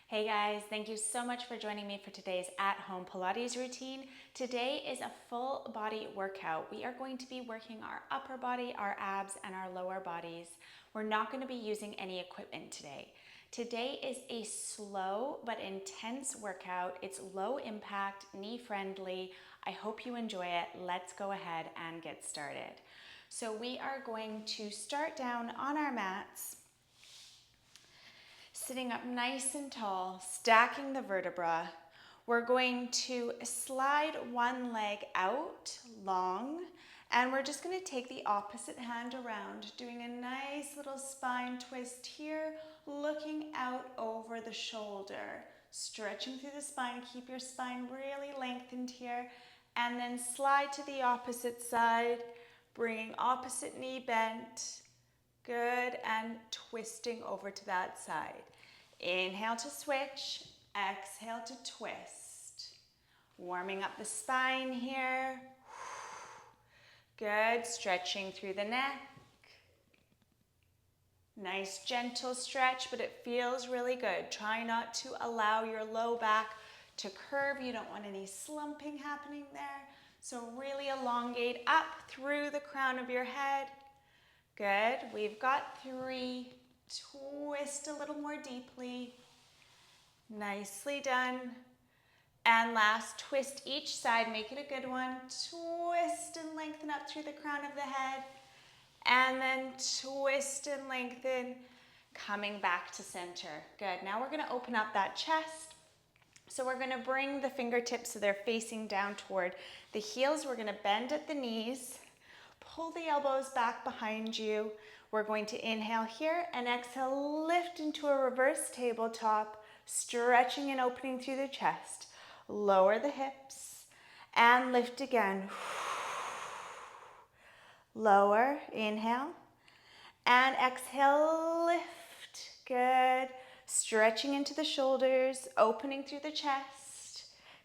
Hey guys, thank you so much for joining me for today's at-home Pilates routine. Today is a full body workout. We are going to be working our upper body, our abs, and our lower bodies. We're not going to be using any equipment today. Today is a slow but intense workout. It's low impact, knee friendly. I hope you enjoy it. Let's go ahead and get started. So we are going to start down on our mats, sitting up nice and tall, stacking the vertebra. We're going to slide one leg out long, and we're just going to take the opposite hand around, doing a nice little spine twist here, looking out over the shoulder, stretching through the spine. Keep your spine really lengthened here, and then slide to the opposite side, bringing opposite knee bent. Good, and twisting over to that side. Inhale to switch, exhale to twist. Warming up the spine here. Good, stretching through the neck. Nice gentle stretch, but it feels really good. Try not to allow your low back to curve. You don't want any slumping happening there. So really elongate up through the crown of your head. Good. We've got 3. Twist a little more deeply. Nicely done. And last, twist each side. Make it a good one. Twist and lengthen up through the crown of the head. And then twist and lengthen, coming back to center. Good. Now we're going to open up that chest. So we're going to bring the fingertips so they're facing down toward the heels. We're going to bend at the knees. Pull the elbows back behind you. We're going to inhale here and exhale, lift into a reverse tabletop, stretching and opening through the chest. Lower the hips and lift again. Lower, inhale, and exhale, lift. Good. Stretching into the shoulders, opening through the chest.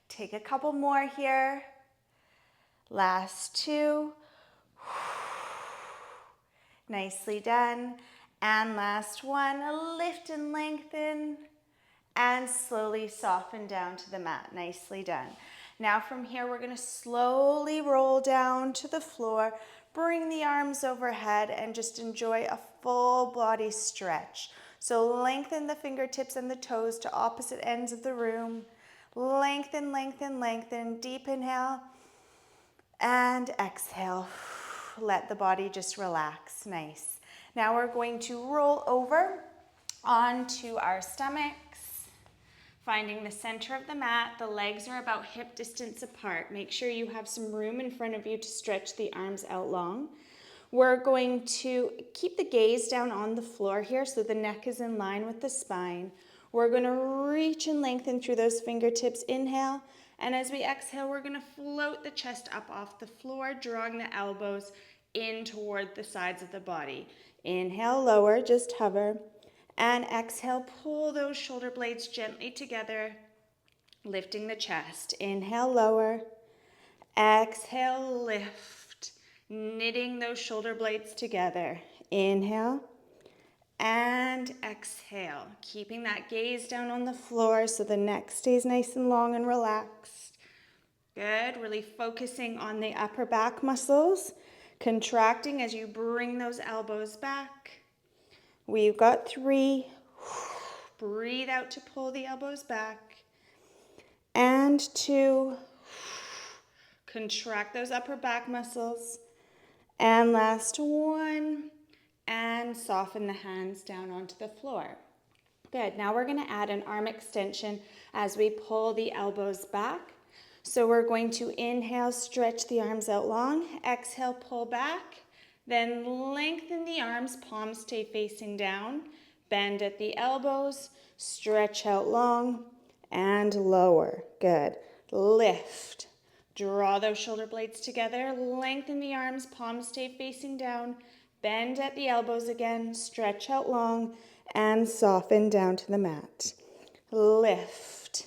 Take a couple more here. Last 2. Nicely done. And last one, lift and lengthen, and slowly soften down to the mat. Nicely done. Now from here, we're going to slowly roll down to the floor, bring the arms overhead, and just enjoy a full body stretch. So lengthen the fingertips and the toes to opposite ends of the room. Lengthen, lengthen, lengthen. Deep inhale and exhale. Let the body just relax. Nice. Now we're going to roll over onto our stomachs, finding the center of the mat. The legs are about hip distance apart. Make sure you have some room in front of you to stretch the arms out long. We're going to keep the gaze down on the floor here so the neck is in line with the spine. We're going to reach and lengthen through those fingertips. Inhale. And as we exhale, we're going to float the chest up off the floor, drawing the elbows in toward the sides of the body. Inhale, lower, just hover. And exhale, pull those shoulder blades gently together, lifting the chest. Inhale, lower. Exhale, lift. Knitting those shoulder blades together. Inhale. And exhale, keeping that gaze down on the floor so the neck stays nice and long and relaxed. Good, really focusing on the upper back muscles, contracting as you bring those elbows back. We've got 3. Breathe out to pull the elbows back. And 2. Contract those upper back muscles. And last 1. And soften the hands down onto the floor. Good. Now we're going to add an arm extension as we pull the elbows back. So we're going to inhale, stretch the arms out long. Exhale, pull back. Then lengthen the arms, palms stay facing down. Bend at the elbows, stretch out long, and lower. Good. Lift. Draw those shoulder blades together. Lengthen the arms, palms stay facing down. Bend at the elbows again, stretch out long, and soften down to the mat. Lift,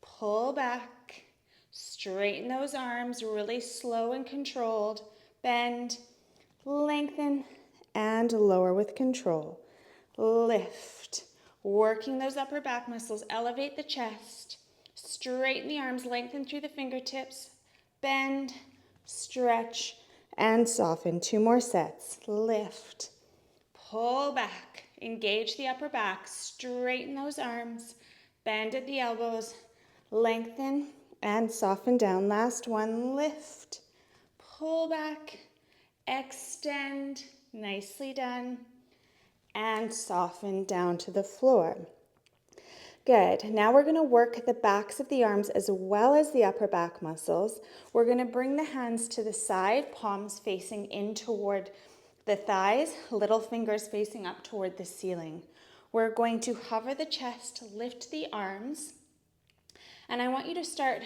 pull back, straighten those arms, really slow and controlled. Bend, lengthen, and lower with control. Lift, Working those upper back muscles, elevate the chest, straighten the arms, lengthen through the fingertips, bend, stretch, and soften. 2 more sets. Lift, pull back, engage the upper back, straighten those arms, bend at the elbows, lengthen, and soften down. Last one, lift, pull back, extend, nicely done, and soften down to the floor. Good. Now we're going to work the backs of the arms as well as the upper back muscles. We're going to bring the hands to the side, palms facing in toward the thighs, little fingers facing up toward the ceiling. We're going to hover the chest, lift the arms, and I want you to start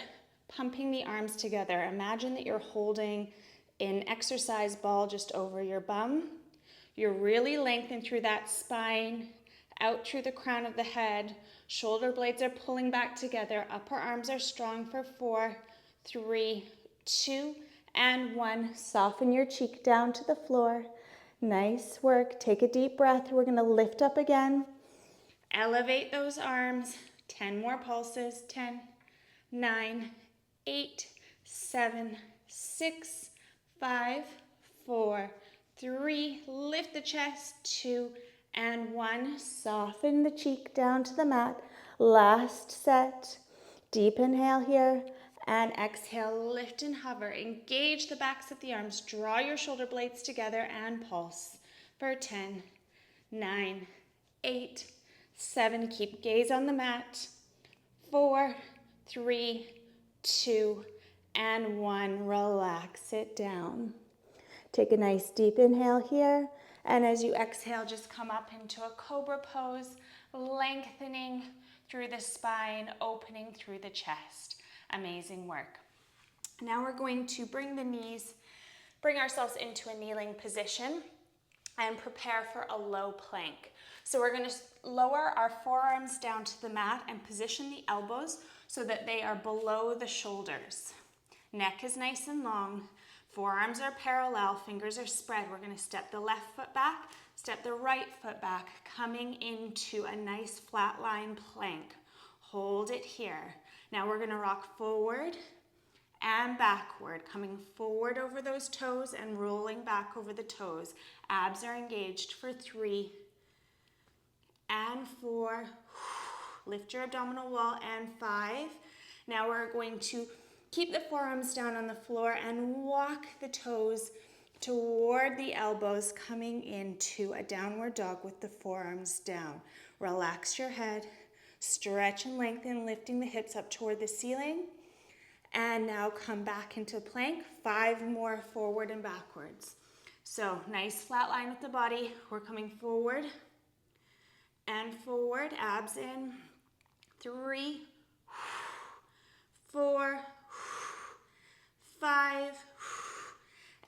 pumping the arms together. Imagine that you're holding an exercise ball just over your bum. You're really lengthened through that spine, out through the crown of the head. Shoulder blades are pulling back together. Upper arms are strong for 4, 3, 2, and 1. Soften your cheek down to the floor. Nice work. Take a deep breath. We're going to lift up again. Elevate those arms. 10 more pulses. 10, 9, 8, 7, 6, 5, 4, 3, lift the chest, 2, and 1. Soften the cheek down to the mat. Last set. Deep inhale here, and exhale, lift and hover. Engage the backs of the arms. Draw your shoulder blades together and pulse for 10, 9, 8, 7. Keep gaze on the mat. 4, 3, 2, and 1. Relax it down. Take a nice deep inhale here, and as you exhale, just come up into a cobra pose, lengthening through the spine, opening through the chest. Amazing work. Now we're going to bring ourselves into a kneeling position and prepare for a low plank. So we're going to lower our forearms down to the mat and position the elbows so that they are below the shoulders. Neck is nice and long. Forearms are parallel, fingers are spread. We're going to step the left foot back, step the right foot back, coming into a nice flat line plank. Hold it here. Now we're going to rock forward and backward, coming forward over those toes and rolling back over the toes. Abs are engaged for 3 and 4. Lift your abdominal wall, and 5. Now we're going to keep the forearms down on the floor and walk the toes toward the elbows, coming into a downward dog with the forearms down. Relax your head, stretch and lengthen, lifting the hips up toward the ceiling. And now come back into plank. 5 more forward and backwards. So nice flat line with the body. We're coming forward and forward, abs in. 3, 4, 5,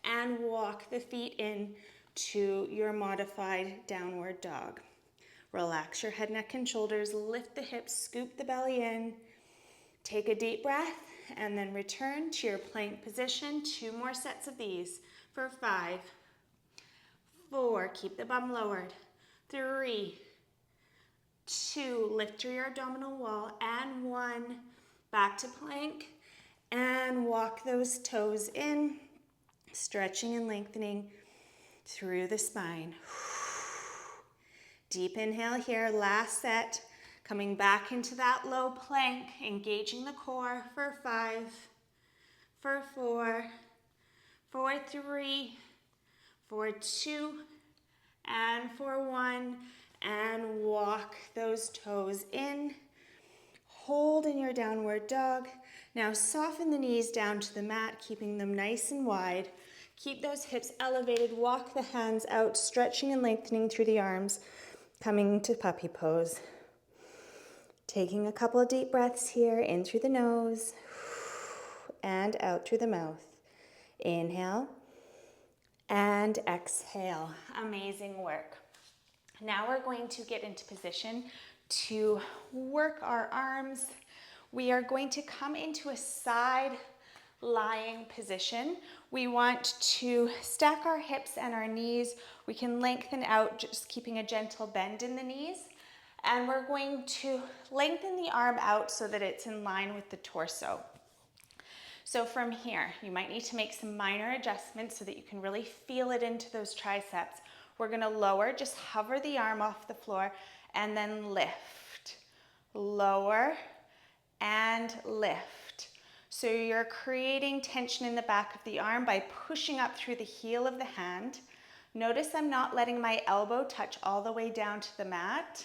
and walk the feet in to your modified downward dog. Relax your head, neck, and shoulders. Lift the hips, scoop the belly in. Take a deep breath, and then return to your plank position. 2 more sets of these for 5, 4, keep the bum lowered. 3, 2, lift your abdominal wall, and 1, back to plank, and walk those toes in, stretching and lengthening through the spine. Deep inhale here, last set, coming back into that low plank, engaging the core for 5, for 4, for 3, for 2, and for 1, and walk those toes in. Hold in your downward dog. Now soften the knees down to the mat, keeping them nice and wide. Keep those hips elevated. Walk the hands out, stretching and lengthening through the arms, coming to puppy pose. Taking a couple of deep breaths here, in through the nose and out through the mouth. Inhale and exhale. Amazing work. Now we're going to get into position to work our arms. We are going to come into a side lying position. We want to stack our hips and our knees. We can lengthen out, just keeping a gentle bend in the knees. And we're going to lengthen the arm out so that it's in line with the torso. So from here, you might need to make some minor adjustments so that you can really feel it into those triceps. We're gonna lower, just hover the arm off the floor and then lift. Lower and lift. So you're creating tension in the back of the arm by pushing up through the heel of the hand. Notice I'm not letting my elbow touch all the way down to the mat.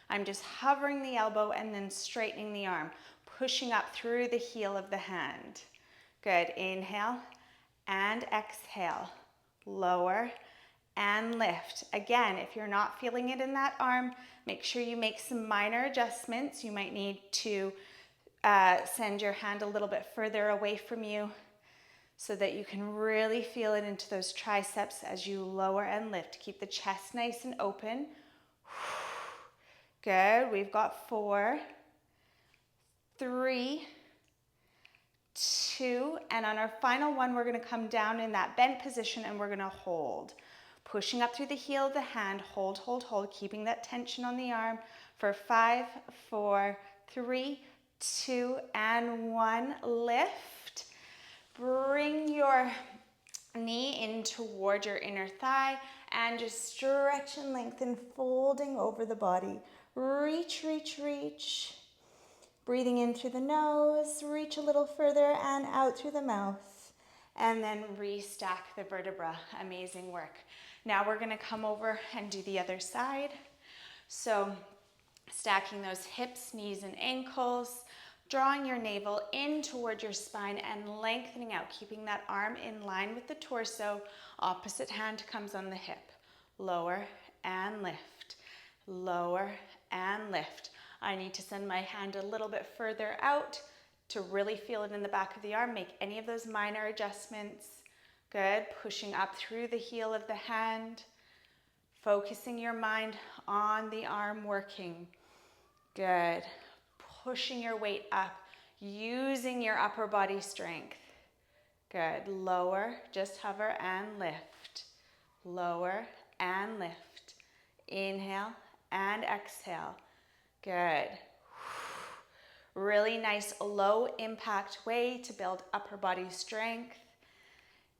I'm just hovering the elbow and then straightening the arm, pushing up through the heel of the hand. Good, inhale and exhale. Lower and lift. Again, if you're not feeling it in that arm, make sure you make some minor adjustments. You might need to send your hand a little bit further away from you so that you can really feel it into those triceps as you lower and lift. Keep the chest nice and open. Good, we've got 4, 3, 2, and on our final one, we're gonna come down in that bent position and we're gonna hold. Pushing up through the heel of the hand, hold, hold, hold, keeping that tension on the arm for 5, 4, 3, 2, and 1. Lift. Bring your knee in toward your inner thigh and just stretch and lengthen, folding over the body. Reach, reach, reach. Breathing in through the nose, reach a little further and out through the mouth. And then restack the vertebra. Amazing work. Now we're gonna come over and do the other side. So stacking those hips, knees, and ankles, drawing your navel in toward your spine and lengthening out, keeping that arm in line with the torso. Opposite hand comes on the hip. Lower and lift. Lower and lift. I need to send my hand a little bit further out to really feel it in the back of the arm. Make any of those minor adjustments. Good. Pushing up through the heel of the hand. Focusing your mind on the arm working. Good. Pushing your weight up, using your upper body strength. Good. Lower, just hover and lift. Lower and lift. Inhale and exhale. Good. Really nice low impact way to build upper body strength.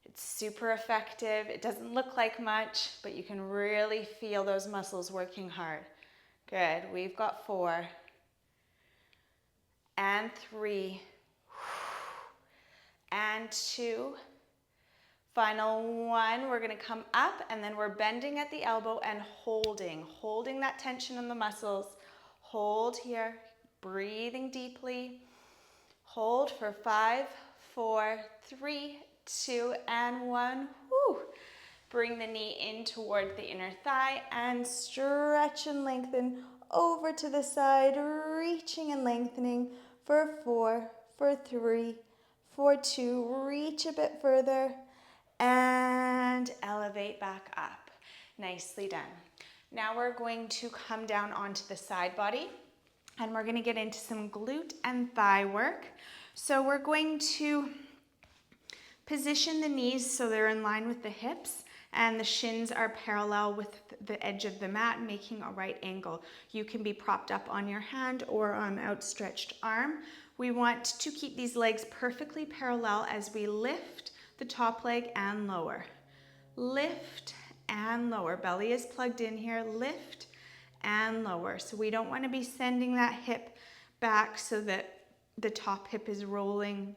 It's super effective. It doesn't look like much, but you can really feel those muscles working hard. Good. We've got 4 and 3 and 2. Final 1. We're going to come up and then we're bending at the elbow and holding that tension in the muscles. Hold here, breathing deeply. Hold for 5, 4, 3, 2, and 1. Woo. Bring the knee in toward the inner thigh and stretch and lengthen over to the side, reaching and lengthening for 4, for 3, for 2. Reach a bit further and elevate back up. Nicely done. Now we're going to come down onto the side body and we're going to get into some glute and thigh work. So we're going to position the knees so they're in line with the hips and the shins are parallel with the edge of the mat, making a right angle. You can be propped up on your hand or on outstretched arm. We want to keep these legs perfectly parallel as we lift the top leg and lower. Lift and lower. Belly is plugged in here. Lift and lower. So we don't want to be sending that hip back so that the top hip is rolling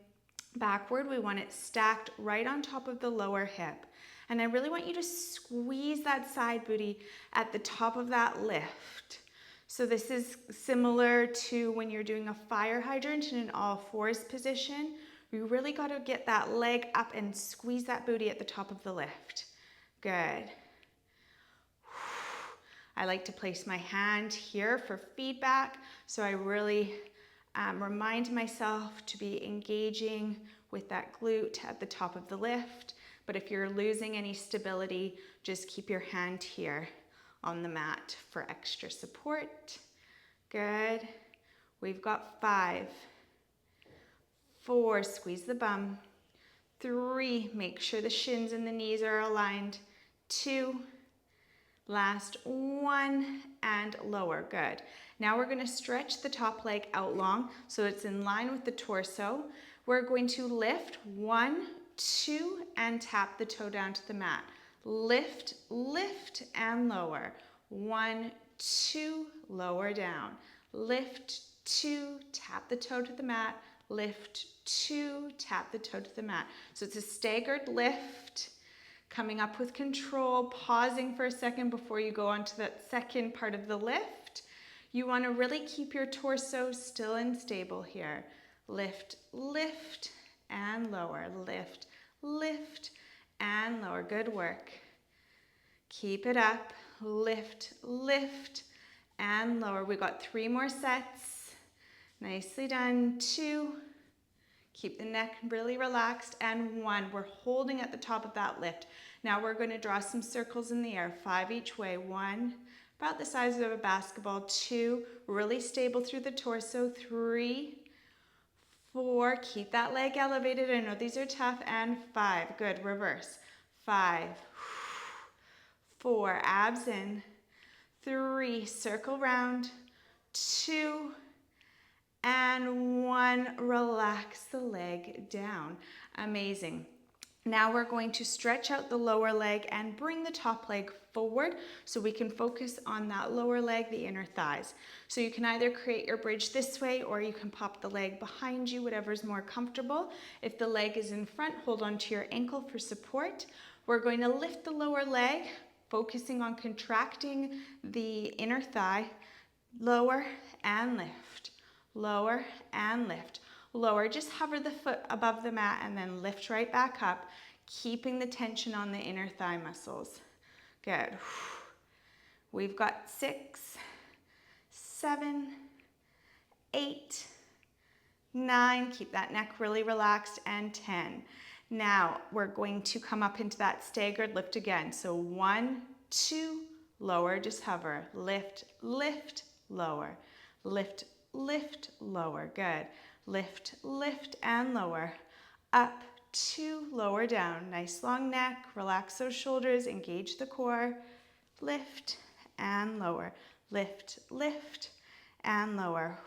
backward. We want it stacked right on top of the lower hip. And I really want you to squeeze that side booty at the top of that lift. So this is similar to when you're doing a fire hydrant in an all fours position. You really got to get that leg up and squeeze that booty at the top of the lift. Good. I like to place my hand here for feedback, so I really remind myself to be engaging with that glute at the top of the lift. But if you're losing any stability, just keep your hand here on the mat for extra support. Good. We've got 5, 4, squeeze the bum. 3, make sure the shins and the knees are aligned. 2, Last one, and lower. Good. Now we're going to stretch the top leg out long so it's in line with the torso. We're going to lift 1, 2, and tap the toe down to the mat. Lift, lift, and lower. 1, 2, lower down. Lift, 2, tap the toe to the mat. Lift, 2, tap the toe to the mat. So it's a staggered lift, coming up with control, pausing for a second before you go on to that second part of the lift. You want to really keep your torso still and stable here. Lift, lift, and lower. Lift, lift, and lower. Good work. Keep it up. Lift, lift, and lower. We got 3 more sets. Nicely done. 2. Keep the neck really relaxed. And 1. We're holding at the top of that lift. Now we're going to draw some circles in the air, 5 each way. 1, about the size of a basketball. 2, really stable through the torso. 3, 4, keep that leg elevated. I know these are tough. And 5, good, reverse. 5, 4, abs in. 3, circle round. 2, and 1, relax the leg down. Amazing. Now we're going to stretch out the lower leg and bring the top leg forward so we can focus on that lower leg, the inner thighs. So you can either create your bridge this way or you can pop the leg behind you, whatever's more comfortable. If the leg is in front, hold on to your ankle for support. We're going to lift the lower leg, focusing on contracting the inner thigh. Lower and lift. Lower and lift. Lower, just hover the foot above the mat and then lift right back up, keeping the tension on the inner thigh muscles. Good. We've got 6, 7, 8, 9. Keep that neck really relaxed. And 10. Now we're going to come up into that staggered lift again. So 1, 2, lower, just hover. Lift, lift, lower. Lift, lift, lower. Good. Lift, lift, and lower. Up, 2, lower down. Nice long neck. Relax those shoulders. Engage the core. Lift and lower. Lift, lift, and lower.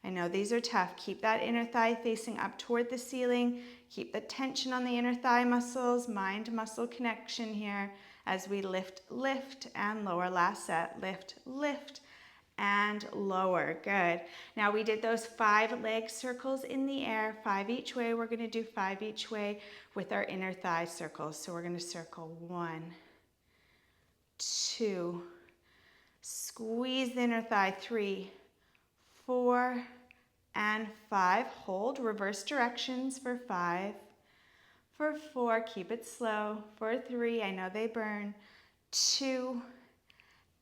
I know these are tough. Keep that inner thigh facing up toward the ceiling. Keep the tension on the inner thigh muscles. Mind-muscle connection here as we lift, lift, and lower. Last set. Lift, lift, and lower. Good. Now we did those 5 leg circles in the air, 5 each way. We're going to do 5 each way with our inner thigh circles. So we're going to circle 1, 2, squeeze the inner thigh, 3, 4, and 5. Hold, reverse directions for 5, for 4, keep it slow, for 3, I know they burn, 2,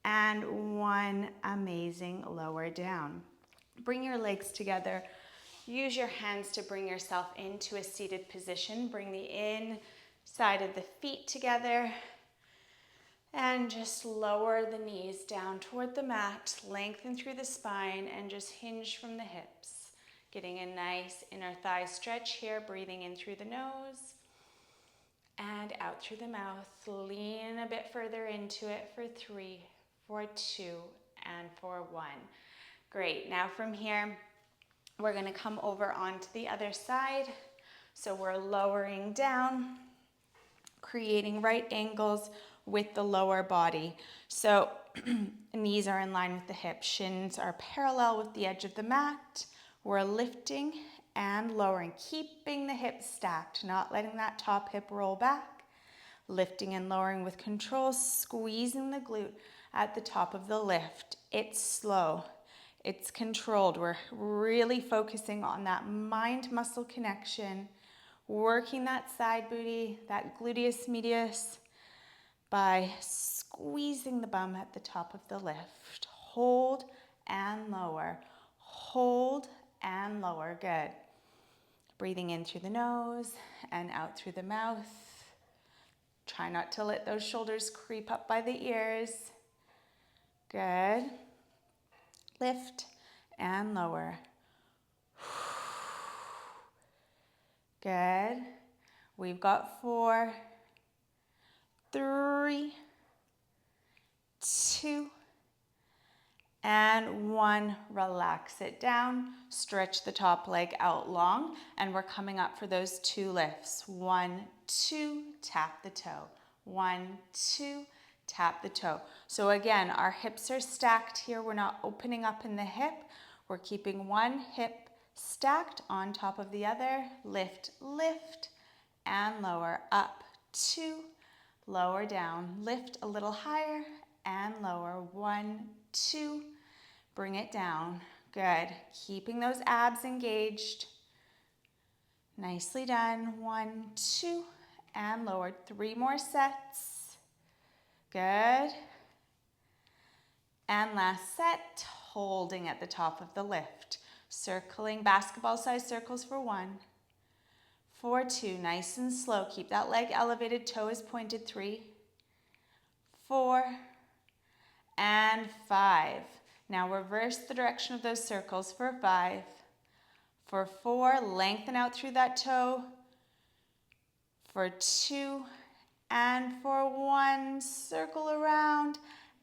and 1, amazing, lower down. Bring your legs together. Use your hands to bring yourself into a seated position. Bring the inside of the feet together. And just lower the knees down toward the mat. Lengthen through the spine and just hinge from the hips. Getting a nice inner thigh stretch here. Breathing in through the nose and out through the mouth. Lean a bit further into it for 3, for 2, and for 1. Great. Now from here, we're going to come over onto the other side. So we're lowering down, creating right angles with the lower body. So knees are in line with the hips. Shins are parallel with the edge of the mat. We're lifting and lowering, keeping the hips stacked, not letting that top hip roll back. Lifting and lowering with control, squeezing the glute at the top of the lift. It's slow. It's controlled. We're really focusing on that mind-muscle connection, working that side booty, that gluteus medius, by squeezing the bum at the top of the lift. Hold and lower. Hold and lower. Good. Breathing in through the nose and out through the mouth. Try not to let those shoulders creep up by the ears. Good. Lift and lower. Good. We've got 4, 3, 2, and 1. Relax it down. Stretch the top leg out long, and we're coming up for those 2 lifts. 1, 2, tap the toe. 1, 2, tap the toe. So again, our hips are stacked here. We're not opening up in the hip. We're keeping one hip stacked on top of the other. Lift, lift, and lower. Up, 2, lower down. Lift a little higher and lower. 1, 2, bring it down. Good. Keeping those abs engaged. Nicely done. 1, 2, and lower. 3 more sets. Good. And last set, holding at the top of the lift. Circling basketball-sized circles for 1. For 2, nice and slow. Keep that leg elevated, toe is pointed. 3, 4, and 5. Now reverse the direction of those circles for 5. For 4, lengthen out through that toe. For 2, and for 1, circle around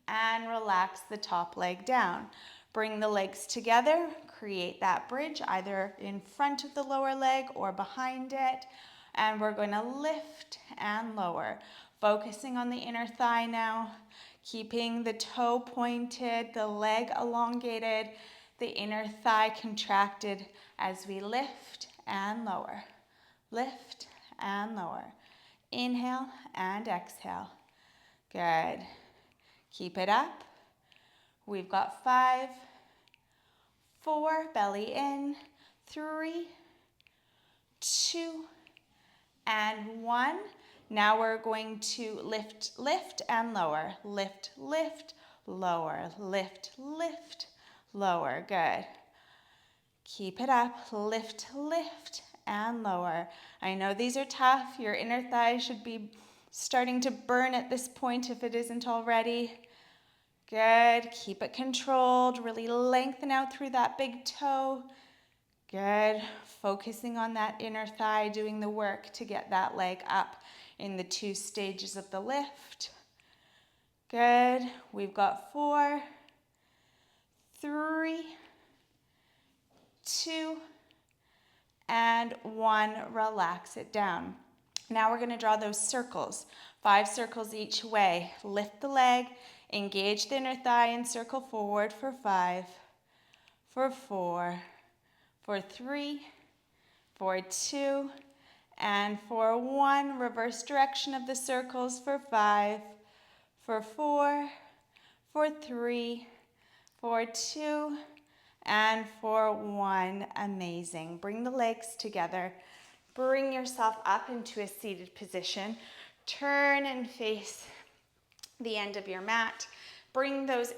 and relax the top leg down. Bring the legs together, create that bridge either in front of the lower leg or behind it. And we're going to lift and lower, focusing on the inner thigh now, keeping the toe pointed, the leg elongated, the inner thigh contracted as we lift and lower. Lift and lower. Inhale and exhale. Good. Keep it up. We've got 5, 4, belly in, 3, 2, and 1. Now we're going to lift, lift, and lower. Lift, lift, lower. Lift, lift, lower. Good. Keep it up. Lift, lift, and lower. I know these are tough. Your inner thigh should be starting to burn at this point if it isn't already. Good. Keep it controlled. Really lengthen out through that big toe. Good. Focusing on that inner thigh, doing the work to get that leg up in the 2 stages of the lift. Good. We've got 4, 3, 2, and 1. Relax it down. Now we're going to draw those circles. 5 circles each way. Lift the leg, engage the inner thigh and circle forward for 5, for 4, for 3, for 2, and for 1. Reverse direction of the circles for 5, for 4, for 3, for 2, and for 1. Amazing. Bring the legs together. Bring yourself up into a seated position. Turn and face the end of your mat. Bring those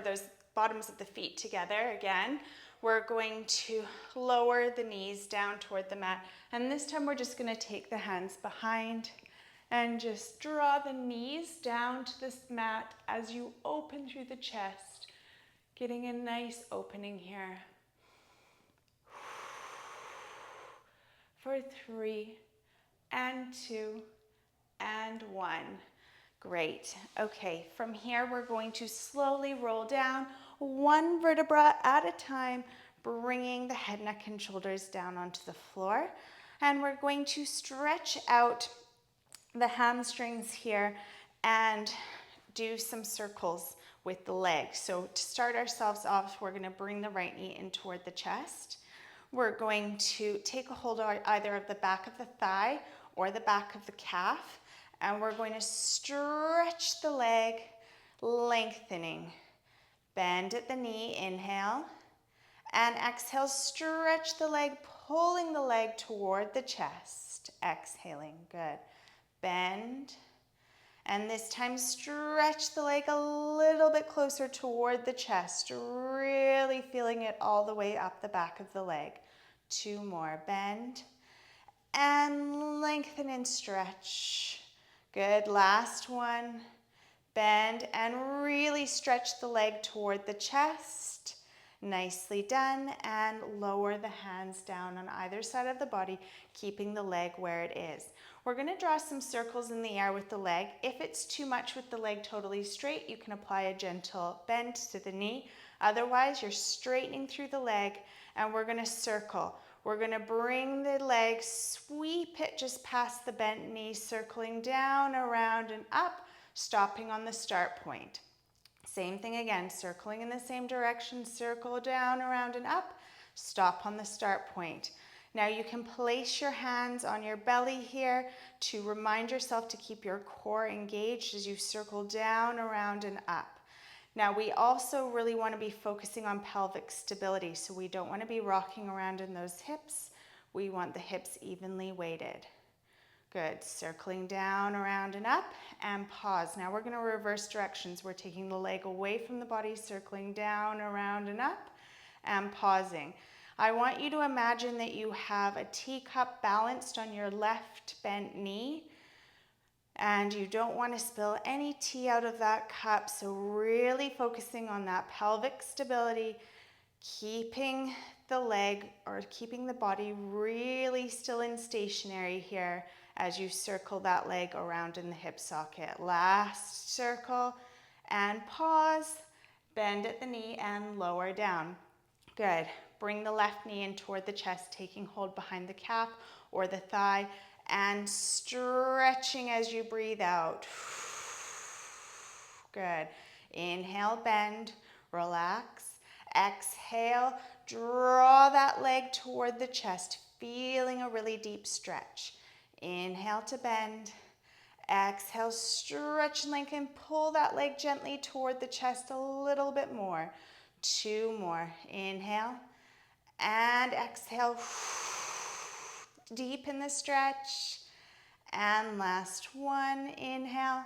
those bottoms of the feet together again. We're going to lower the knees down toward the mat. And this time we're just going to take the hands behind and just draw the knees down to this mat as you open through the chest. Getting a nice opening here. For 3, and 2, and 1. Great. Okay, from here we're going to slowly roll down 1 vertebra at a time, bringing the head, neck, and shoulders down onto the floor. And we're going to stretch out the hamstrings here and do some circles with the legs. So to start ourselves off, we're going to bring the right knee in toward the chest. We're going to take a hold of either of the back of the thigh or the back of the calf, and we're going to stretch the leg, lengthening. Bend at the knee, inhale, and exhale, stretch the leg, pulling the leg toward the chest, exhaling, good. Bend, and this time stretch the leg a little bit closer toward the chest, really feeling it all the way up the back of the leg. 2 more, bend, and lengthen and stretch. Good, last one. Bend and really stretch the leg toward the chest. Nicely done, and lower the hands down on either side of the body, keeping the leg where it is. We're going to draw some circles in the air with the leg. If it's too much with the leg totally straight, you can apply a gentle bend to the knee. Otherwise, you're straightening through the leg, and we're going to circle. We're going to bring the leg, sweep it just past the bent knee, circling down, around, and up, stopping on the start point. Same thing again, circling in the same direction, circle down, around, and up, stop on the start point. Now you can place your hands on your belly here to remind yourself to keep your core engaged as you circle down, around, and up. Now we also really want to be focusing on pelvic stability, so we don't want to be rocking around in those hips. We want the hips evenly weighted. Good, circling down, around, and up, and pause. Now we're going to reverse directions. We're taking the leg away from the body, circling down, around, and up, and pausing. I want you to imagine that you have a teacup balanced on your left bent knee, and you don't want to spill any tea out of that cup, so really focusing on that pelvic stability, keeping the leg or keeping the body really still and stationary here as you circle that leg around in the hip socket. Last circle, and pause, bend at the knee and lower down. Good. Bring the left knee in toward the chest, taking hold behind the calf or the thigh, and stretching as you breathe out. Good. Inhale, bend, relax. Exhale, draw that leg toward the chest, feeling a really deep stretch. Inhale to bend. Exhale, stretch and lengthen. Pull that leg gently toward the chest a little bit more. 2 more. Inhale and exhale. Deepen the stretch. And last one. Inhale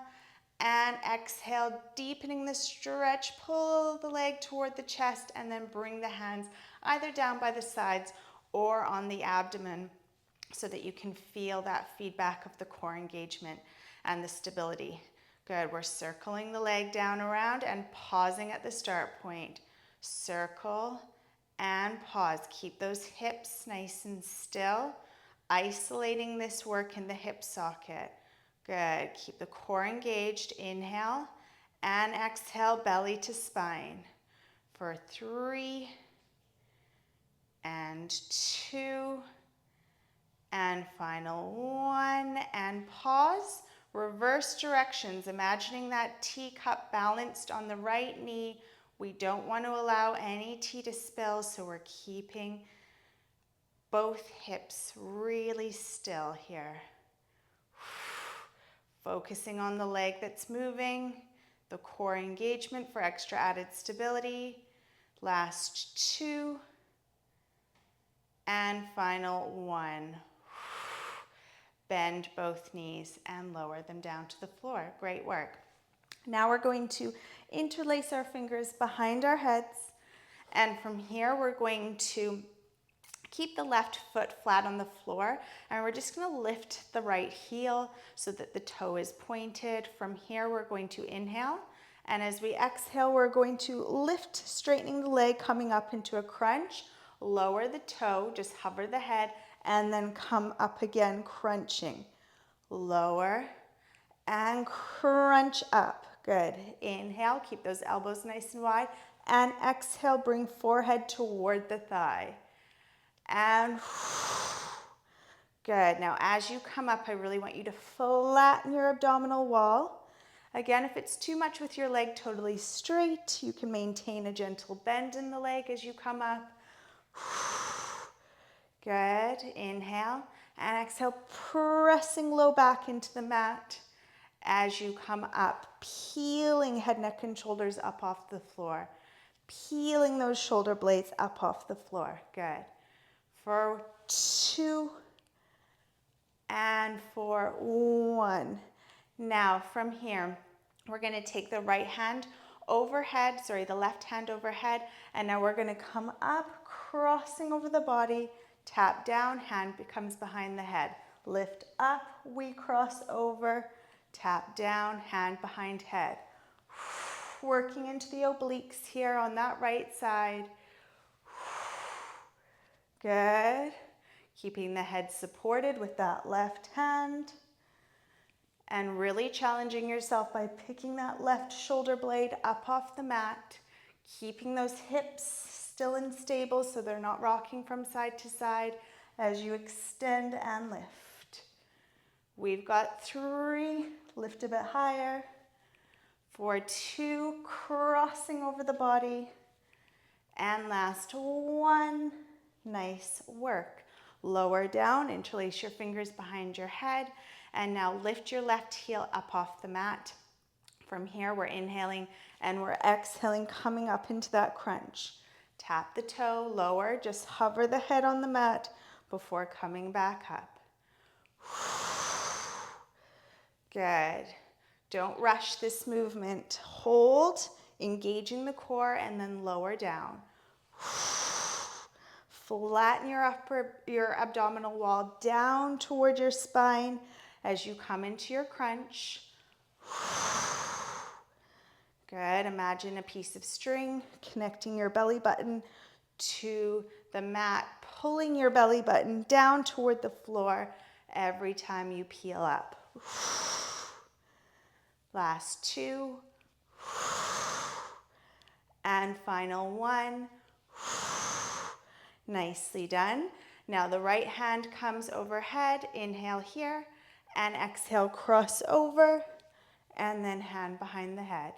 and exhale, deepening the stretch. Pull the leg toward the chest and then bring the hands either down by the sides or on the abdomen so that you can feel that feedback of the core engagement and the stability. Good. We're circling the leg down, around, and pausing at the start point. Circle and pause. Keep those hips nice and still, isolating this work in the hip socket. Good. Keep the core engaged. Inhale and exhale, belly to spine for 3 and 2 and final 1, and pause. Reverse directions, imagining that teacup balanced on the right knee. We don't want to allow any tea to spill, so we're keeping both hips really still here. Focusing on the leg that's moving, the core engagement for extra added stability. Last 2 and final 1. Bend both knees and lower them down to the floor. Great work. Now we're going to interlace our fingers behind our heads, and from here we're going to keep the left foot flat on the floor, and we're just going to lift the right heel so that the toe is pointed. From here we're going to inhale, and as we exhale we're going to lift, straightening the leg, coming up into a crunch. Lower the toe, just hover the head, and then come up again, crunching. Lower and crunch up. Good. Inhale, keep those elbows nice and wide, and exhale, bring forehead toward the thigh. And good. Now as you come up, I really want you to flatten your abdominal wall. Again, if it's too much with your leg totally straight, you can maintain a gentle bend in the leg as you come up. Good. Inhale and exhale, pressing low back into the mat as you come up, peeling head, neck, and shoulders up off the floor. Peeling those shoulder blades up off the floor. Good. For 2 and for 1. Now from here, we're going to take the right hand overhead, the left hand overhead, and now we're going to come up, crossing over the body, tap down, hand becomes behind the head. Lift up, we cross over, tap down, hand behind head. Working into the obliques here on that right side. Good. Keeping the head supported with that left hand. And really challenging yourself by picking that left shoulder blade up off the mat. Keeping those hips still and stable so they're not rocking from side to side as you extend and lift. We've got 3, lift a bit higher. For 2, crossing over the body. And last 1, nice work. Lower down, interlace your fingers behind your head, and now lift your left heel up off the mat. From here, we're inhaling and we're exhaling, coming up into that crunch. Tap the toe, lower, just hover the head on the mat before coming back up. Good. Don't rush this movement. Hold, engaging the core, and then lower down. Flatten your abdominal wall down toward your spine as you come into your crunch. Good. Imagine a piece of string connecting your belly button to the mat, pulling your belly button down toward the floor every time you peel up. Last 2. And final 1. Nicely done. Now the right hand comes overhead. Inhale here and exhale, cross over, and then hand behind the head.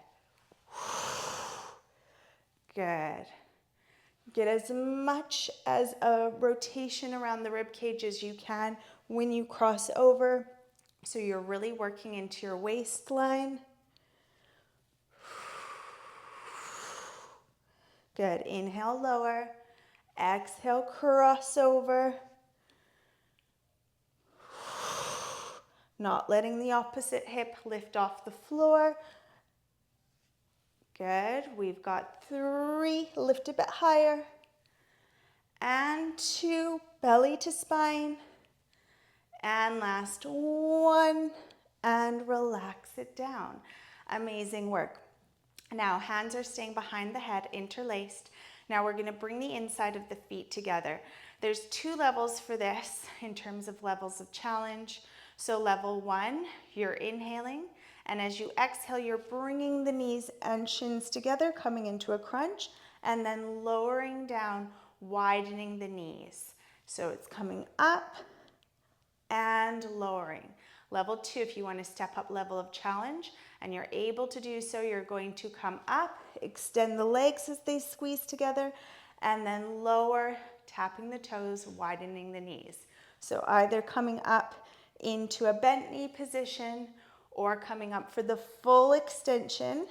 Good. Get as much as a rotation around the rib cage as you can when you cross over, so you're really working into your waistline. Good. Inhale, lower. Exhale, cross over. Not letting the opposite hip lift off the floor. Good. We've got 3, lift a bit higher. And 2, belly to spine. And last 1, and relax it down. Amazing work. Now, hands are staying behind the head, interlaced. Now we're going to bring the inside of the feet together. There's 2 levels for this in terms of levels of challenge. So level 1, you're inhaling, and as you exhale, you're bringing the knees and shins together, coming into a crunch, and then lowering down, widening the knees. So it's coming up and lowering. Level 2, if you want to step up level of challenge, and you're able to do so, you're going to come up, extend the legs as they squeeze together, and then lower, tapping the toes, widening the knees. So either coming up into a bent knee position or coming up for the full extension.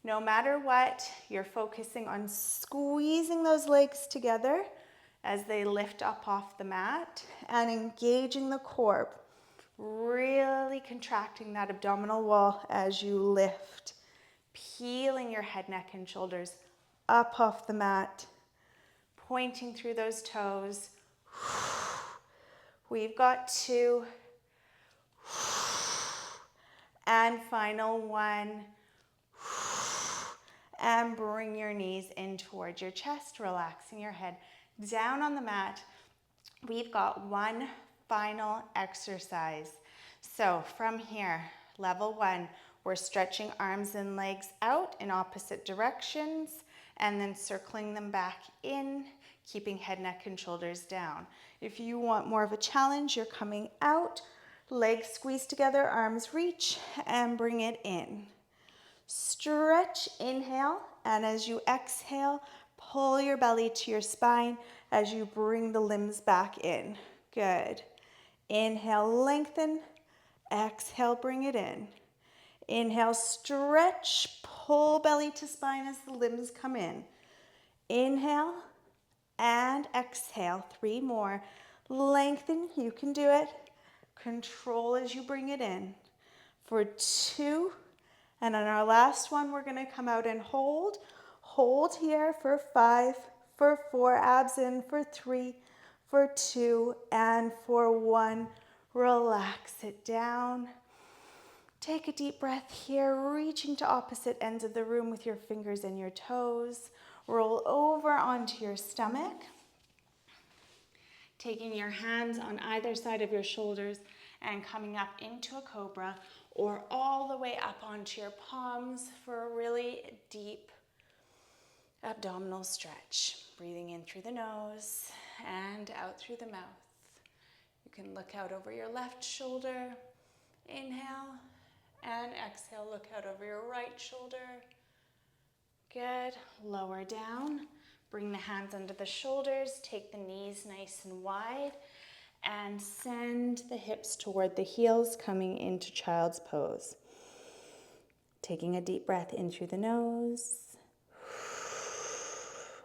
No matter what, you're focusing on squeezing those legs together as they lift up off the mat and engaging the core, really contracting that abdominal wall as you lift, peeling your head, neck, and shoulders up off the mat, pointing through those toes. We've got 2. And final 1. And bring your knees in towards your chest, relaxing your head down on the mat. We've got 1 final exercise. So from here, level 1, we're stretching arms and legs out in opposite directions and then circling them back in, keeping head, neck, and shoulders down. If you want more of a challenge, you're coming out, legs squeeze together, arms reach, and bring it in. Stretch, inhale, and as you exhale, pull your belly to your spine as you bring the limbs back in. Good. Inhale, lengthen. Exhale, bring it in. Inhale, stretch, pull belly to spine as the limbs come in. Inhale and exhale. 3 more. Lengthen, you can do it. Control as you bring it in. For 2, and on our last one, we're going to come out and hold. Hold here for 5, for 4, abs in, for 3, for 2, and for 1. Relax it down. Take a deep breath here, reaching to opposite ends of the room with your fingers and your toes. Roll over onto your stomach. Taking your hands on either side of your shoulders and coming up into a cobra or all the way up onto your palms for a really deep abdominal stretch. Breathing in through the nose and out through the mouth. You can look out over your left shoulder. Inhale and exhale. Look out over your right shoulder. Good. Lower down. Bring the hands under the shoulders. Take the knees nice and wide. And send the hips toward the heels, coming into child's pose. Taking a deep breath in through the nose.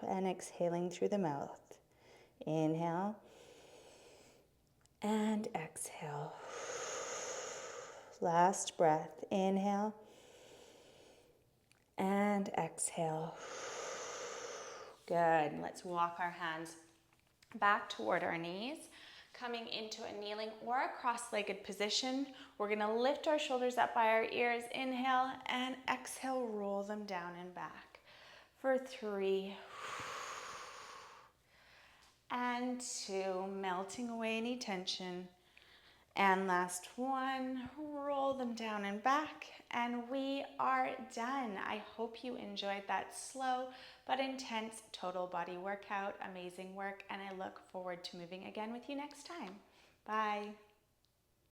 And exhaling through the mouth. Inhale. And exhale. Last breath. Inhale. And exhale. Good. Let's walk our hands back toward our knees, coming into a kneeling or a cross-legged position. We're going to lift our shoulders up by our ears. Inhale and exhale, roll them down and back. For 3 and 2, melting away any tension. And last 1, roll them down and back, and we are done. I hope you enjoyed that slow but intense total body workout. Amazing work, and I look forward to moving again with you next time. Bye.